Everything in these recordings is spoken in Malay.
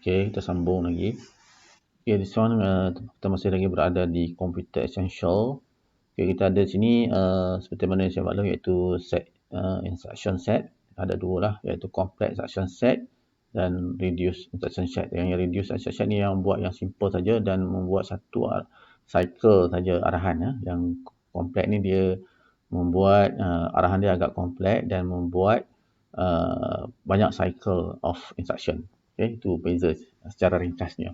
Okay, kita sambung lagi. Okay, this one kita masih lagi berada di Computer Essential. Okay, kita ada sini seperti mana saya maklum, iaitu set instruction set. Ada dua lah, iaitu complex instruction set dan reduce instruction set. Yang reduce instruction set ni yang buat yang simple saja dan membuat satu cycle saja arahan. Yang complex ni dia membuat arahan dia agak kompleks dan membuat banyak cycle of instruction. Okay, itu beza secara ringkasnya.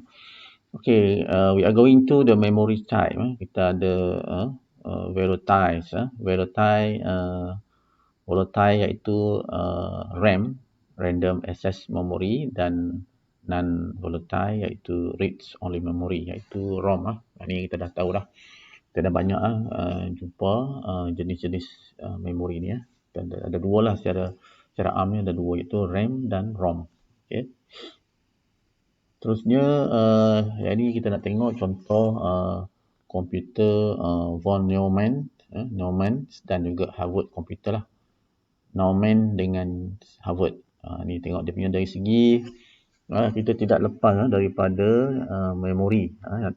Okay, we are going to the memory type. Kita ada volatile. Volatile iaitu RAM, random access memory, dan non-volatile iaitu reads only memory, iaitu ROM. Ini kita dah tahu dah. Kita dah banyak jumpa jenis-jenis memori ni. Ada dua lah secara ARM ni, ada dua, iaitu RAM dan ROM. Okay. Terusnya yang ni kita nak tengok contoh komputer von Neumann dan juga Harvard komputer lah. Neumann dengan Harvard. Ni tengok dia punya dari segi kita tidak lepas daripada memori.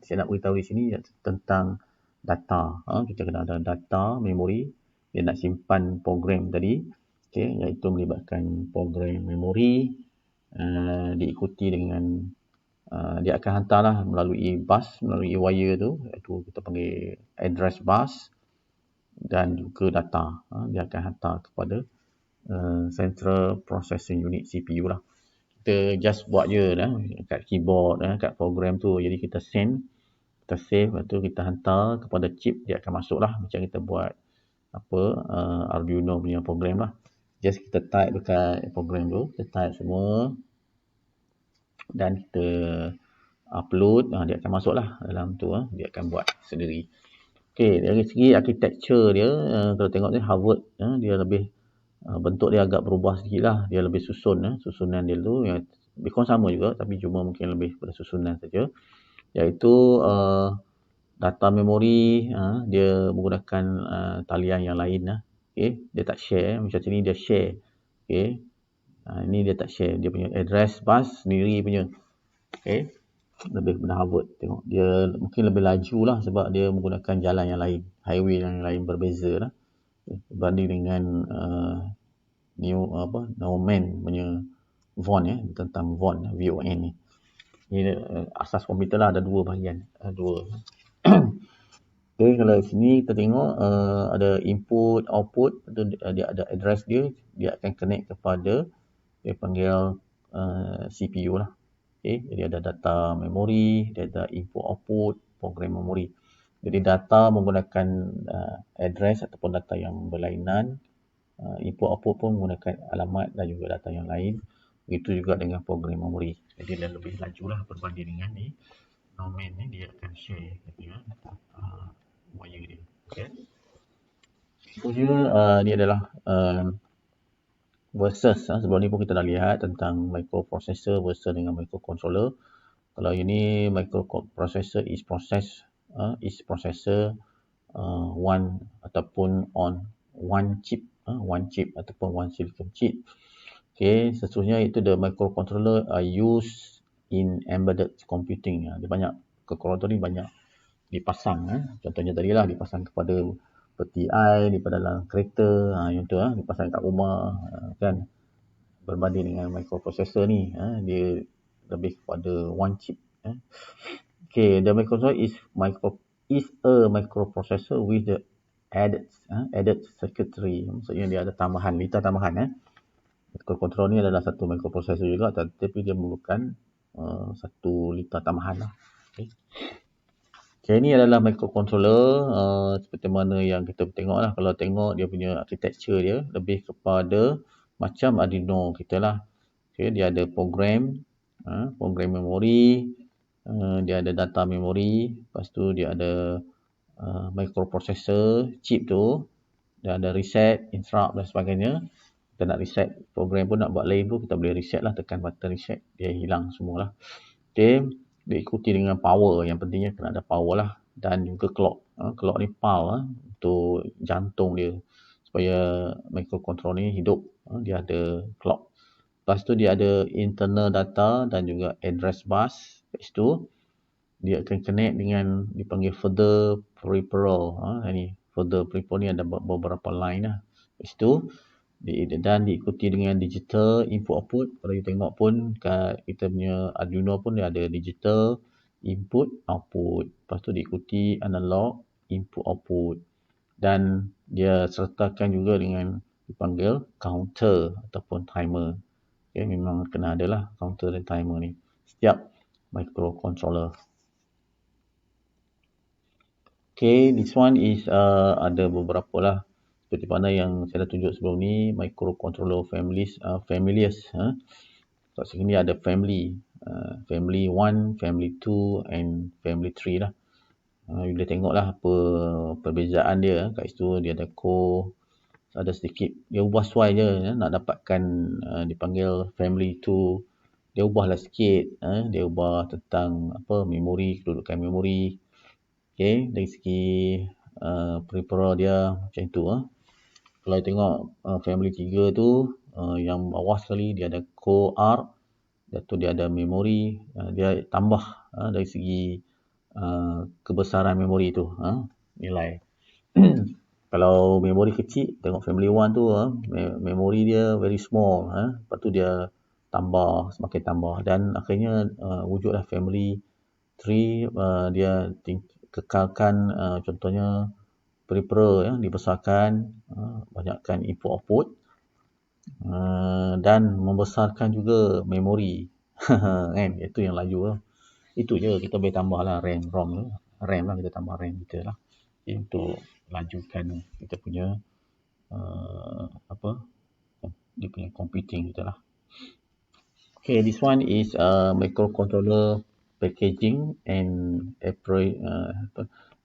Saya nak beritahu di sini tentang data. Kita kena ada data, memori. Dia nak simpan program tadi. Okay, iaitu melibatkan program memori. Diikuti dengan dia akan hantarlah melalui bus, melalui wire tu, iaitu kita panggil address bus, dan juga data. Dia akan hantar kepada Central Processing Unit, CPU lah. Kita just buat je kat keyboard, kat program tu. Jadi kita send, kita save, lepas tu kita hantar kepada chip, dia akan masuk lah. Macam kita buat Arduino punya program lah. Just kita type dekat program tu, kita type semua dan kita upload, dia akan masuk lah dalam tu, dia akan buat sendiri. Okay, dari segi architecture dia, kalau tengok ni Harvard, dia lebih bentuk dia agak berubah sikit lah. Dia lebih susunan dia tu, lebih kurang sama juga, tapi cuma mungkin lebih pada susunan saja. Iaitu data memori, dia menggunakan talian yang lain. Okay, dia tak share, macam sini dia share. Okay, ini dia tak share, dia punya address bus sendiri punya. Okay, lebih pada Harvard. Tengok dia mungkin lebih laju lah sebab dia menggunakan jalan yang lain, highway yang lain berbeza lah berbanding dengan Neumann punya Von, tentang Von, VON ni. Ini asas komputer lah, ada dua bahagian, dua. Okay, kalau sini kita tengok ada input, output, dia ada address dia akan connect kepada, dia panggil CPU lah. Okay, jadi ada data memori, dia ada input output, program memori. Jadi data menggunakan address ataupun data yang berlainan, input output pun menggunakan alamat dan juga data yang lain. Begitu juga dengan program memori. Jadi dia lebih laju lah berbanding dengan ni. Neumann ni dia akan share wire dia. Okay. Seterusnya ni adalah versus. Sebelum ni pun kita dah lihat tentang microprocessor versus dengan microcontroller. Kalau ini microprocessor is processor one ataupun on one chip ataupun one silicon chip. Okay, seterusnya itu the microcontroller are used in embedded computing. Dia banyak, controller ni banyak dipasang. Contohnya tadi lah, dipasang kepada peti air, daripada dalam kereta, yang tu dipasang kat rumah, kan. Berbanding dengan microprocessor ni, dia lebih kepada one chip. Okay, the microcontroller is a microprocessor with the added circuitry. Maksudnya dia ada tambahan, liter tambahan. Microcontroller ni adalah satu microprocessor juga, tetapi dia memerlukan satu liter tambahan lah. Okay, ini adalah microcontroller seperti mana yang kita tengok lah. Kalau tengok dia punya architecture dia lebih kepada macam Arduino kita lah. Okay, dia ada program memori, dia ada data memori, lepas tu dia ada microprocessor, chip tu, dia ada reset, interrupt dan sebagainya. Kita nak reset program pun, nak buat lain pun, kita boleh reset lah, tekan button reset, dia hilang semua lah. Okay, diikuti dengan power, yang pentingnya kena ada power lah, dan juga clock. Clock ni power untuk jantung dia, supaya microcontroller ni hidup, dia ada clock. Lepas tu dia ada internal data dan juga address bus. Lepas tu dia akan connect dengan dipanggil further peripheral. Ini further peripheral ni ada beberapa line lah. Lepas tu dan diikuti dengan digital input output. Kalau you tengok pun kita punya Arduino pun dia ada digital input output. Lepas tu diikuti analog input output. Dan dia sertakan juga dengan dipanggil counter ataupun timer. Okay, memang kena ada lah counter dan timer ni setiap microcontroller. Okay, this one is ada beberapa lah. Seperti mana yang saya dah tunjuk sebelum ni, microcontroller families. Kat sini ada family. Family 1, family 2 and family 3 lah. You boleh tengok lah apa perbezaan dia. Kat situ dia ada core, ada sedikit. Dia ubah suai je. Nak dapatkan dipanggil family 2. Dia ubahlah sikit. Dia ubah tentang memori, kedudukan memori. Okay, dari segi peripheral dia macam tu. Kalau you tengok family 3 tu, yang bawah sekali dia ada core R. Tu dia ada memori. Dia tambah dari segi kebesaran memori tu. Nilai. Kalau memori kecil, tengok family 1 tu, memori dia very small. Lepas tu dia tambah, semakin tambah. Dan akhirnya wujudlah family 3, dia kekalkan contohnya peripheral dibesarkan, banyakkan input output, dan membesarkan juga memori. Kan, itu yang laju lah. Itu je, kita boleh tambah lah RAM lah, kita tambah RAM kita lah untuk lajukan kita punya dia punya computing kita lah. Okay, this one is microcontroller packaging and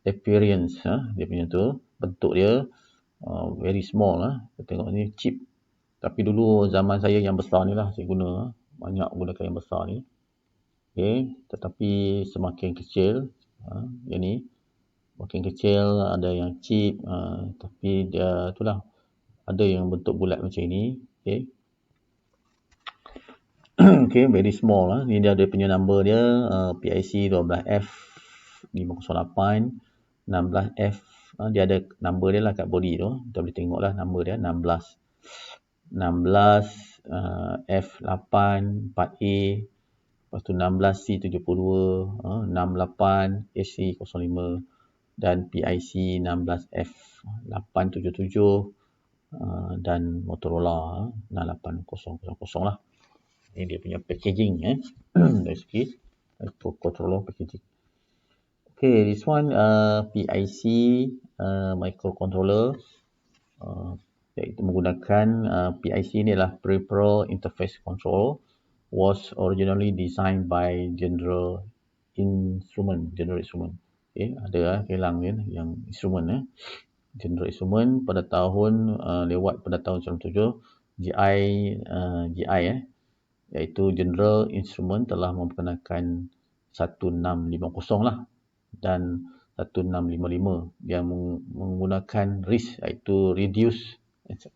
appearance. Dia punya tu bentuk dia very small. Kita tengok ni chip. Tapi dulu zaman saya yang besar ni lah saya guna. Banyak gunakan yang besar ni. Okay, tetapi semakin kecil yang ni makin kecil, ada yang chip, tapi dia itulah ada yang bentuk bulat macam ini. Okay. Okay, very small. Ni dia ada punya number dia, PIC 12F508 16F. Dia ada number dia lah kat body tu. Kita boleh tengok lah number dia 16 F8 4A. Lepas tu 16C72, 68 AC05 dan PIC 16F877 dan Motorola 68000 lah. Ini dia punya packaging dari segi microcontroller packaging. Okay, this one PIC microcontroller, iaitu menggunakan PIC ni adalah Peripheral Interface Control, was originally designed by General Instrument. Okay, ada hilang kan yang instrument General Instrument pada tahun lewat pada tahun 97. GI iaitu General Instrument telah memperkenalkan 1650 lah dan 1655 yang menggunakan RISC, iaitu Reduced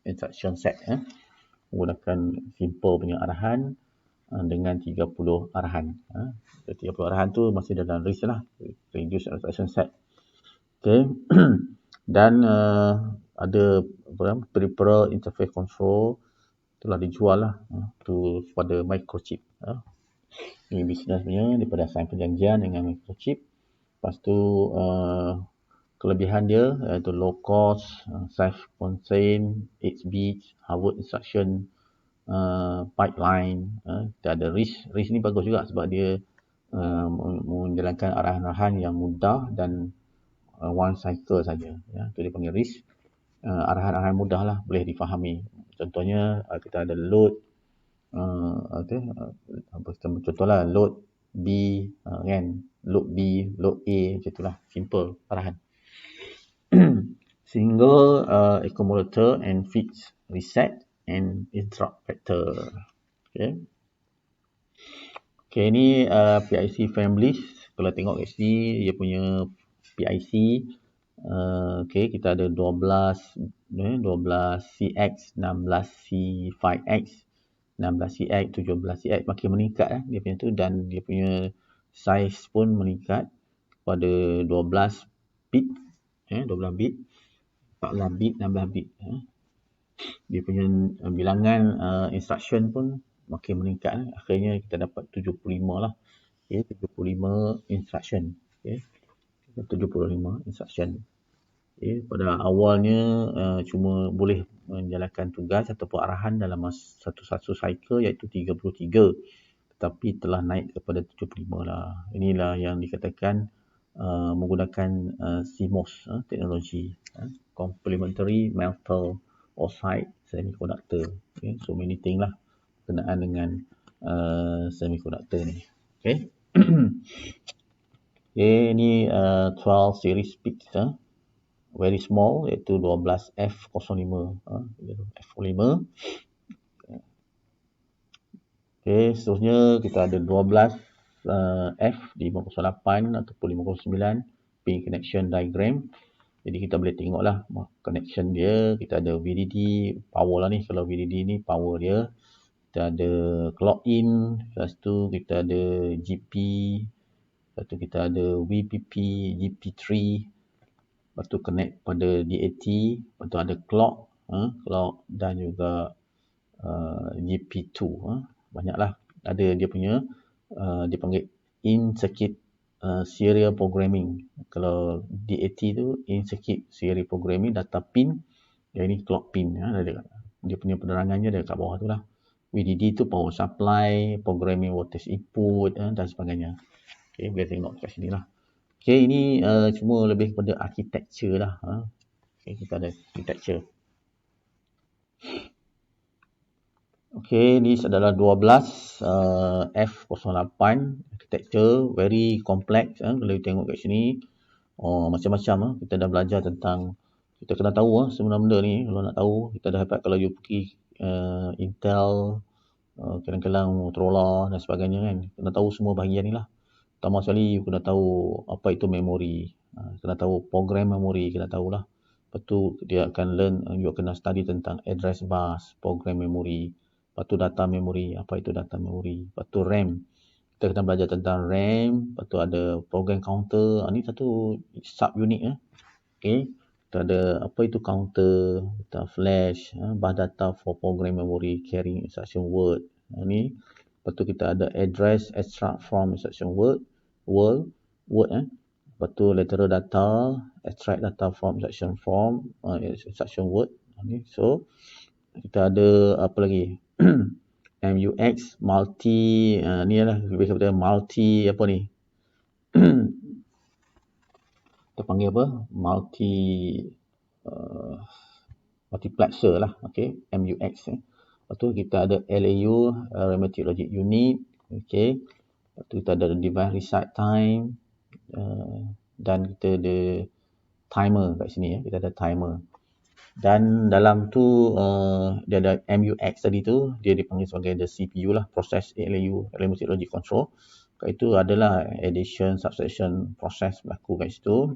Instruction Set, menggunakan simple punya arahan dengan 30 arahan. 30 arahan tu masih dalam RISC lah, Reduced Instruction Set. Okay. Dan ada Peripheral Interface Control telah dijual lah tu pada microchip. Ini bisnesnya daripada sign perjanjian dengan microchip. Lepas tu kelebihan dia iaitu low cost, self contained, 8 bits, Harvard instruction pipeline. Dia ada RISC ni bagus juga sebab dia menjalankan arahan-arahan yang mudah dan one cycle saja. Itu dia panggil RISC. Arahan-arahan mudah lah, boleh difahami. Contohnya kita ada load, contohlah load B, kan, load B, load A, macam itulah, simple arahan. Single accumulator and fixed reset and interrupt factor. Okay, ni PIC families. Kalau tengok kat sini dia punya PIC, okay, kita ada 12 CX, 16 C5X, 16 CX, 17 CX, makin meningkat dia punya tu, dan dia punya saiz pun meningkat pada 12 bit, 12 bit, 14 bit, 16 bit. Dia punya bilangan instruction pun makin meningkat. Akhirnya kita dapat 75 lah. 75 instruction. 75 instruction. Pada awalnya cuma boleh menjalankan tugas ataupun arahan dalam satu cycle iaitu 33. Tetapi telah naik kepada 75 lah. Inilah yang dikatakan menggunakan CMOS teknologi, complementary metal oxide semiconductor. So many thing lah berkenaan dengan semiconductor ni. Ini 12 series pitch, very small, iaitu 12 F05, F05. Seterusnya kita ada 12 F508 ataupun 509 pin connection diagram. Jadi kita boleh tengok lah connection dia. Kita ada VDD, power lah ni. Kalau VDD ni power dia. Kita ada clock in, lepas tu kita ada GP, lepas tu kita ada VPP, GP3, lepas tu connect pada DAT, lepas tu ada clock, dan juga GP2. Banyaklah. Ada dia punya, dia panggil in-circuit serial programming. Kalau DAT tu in-circuit serial programming, data pin. Yang ini clock pin. Dia punya penerangannya ada kat bawah tu lah. VDD tu power supply, programming voltage input dan sebagainya. Boleh tengok kat sini lah. Ini cuma lebih kepada architecture lah. Kita ada architecture. Ini adalah 12 F08 architecture, very complex. Kalau kita tengok kat sini, macam-macam. Kita dah belajar tentang, kita kena tahu semua benda ni. Kalau nak tahu, kita dah dapat, kalau you pergi Intel, kadang-kadang Motorola dan sebagainya kan, kena tahu semua bahagian ni lah. Pertama sekali, you kena tahu apa itu memori, kena tahu program memori, kena tahulah. Lepas tu dia akan learn, you kena study tentang address bus, program memori. Lepas tu data memori, apa itu data memori. Lepas tu RAM, kita kena belajar tentang RAM. Lepas tu ada program counter, ni satu sub unit. Kita ada apa itu counter, data flash, bus data for program memory, carrying instruction word. Ni. Lepas tu kita ada address extract from instruction word. Lepas tu lateral data, extract data from instruction word. So kita ada apa lagi? MUX multi, ni lah lebih kepada multi apa ni? Kita panggil apa? Multiplexer lah. MUX. Lepas tu kita ada LAU, Arithmetic Logic Unit. Lepas tu kita ada device restart time, dan kita ada timer kat sini. Kita ada timer. Dan dalam tu dia ada MUX tadi tu, dia dipanggil sebagai the CPU lah, process ALU, Arithmetic Logic Control. Kat itu adalah addition, subtraction proses berlaku kat situ.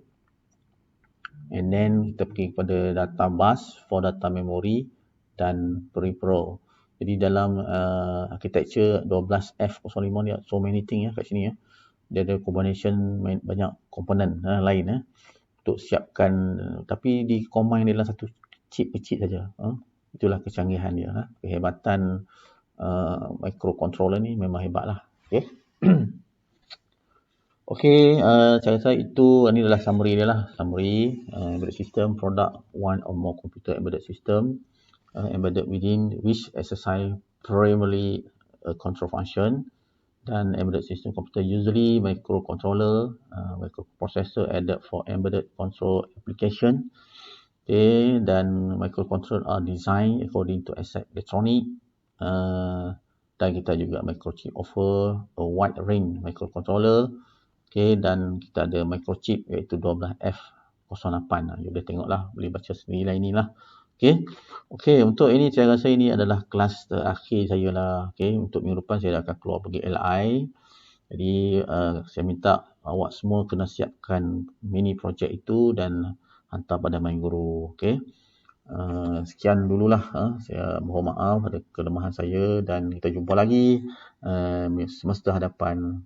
And then kita pergi kepada data bus for data memory dan peripheral. Jadi dalam architecture 12F05 ni, so many thing kat sini. Dia ada combination banyak komponen lain untuk siapkan, tapi di combine dalam satu chip kecil saja. Itulah kecanggihan dia. Kehebatan microcontroller ni memang hebat lah. Saya rasa itu, ini adalah summary dia lah. Summary embedded system product, one or more computer embedded system embedded within which exercise primarily a control function. Dan embedded system computer usually microcontroller, microprocessor added for embedded control application. Dan microcontroller are designed according to exact electronic. Dan kita juga microchip offer a wide range microcontroller. Dan kita ada microchip iaitu 12F08. You boleh tengoklah, boleh baca sendiri lah inilah. Untuk ini saya rasa ini adalah kelas terakhir saya lah. Untuk minggu depan saya akan keluar pergi LI. Jadi saya minta awak semua kena siapkan mini project itu dan hantar pada main guru. Sekian dululah, saya mohon maaf ada kelemahan saya, dan kita jumpa lagi semesta hadapan.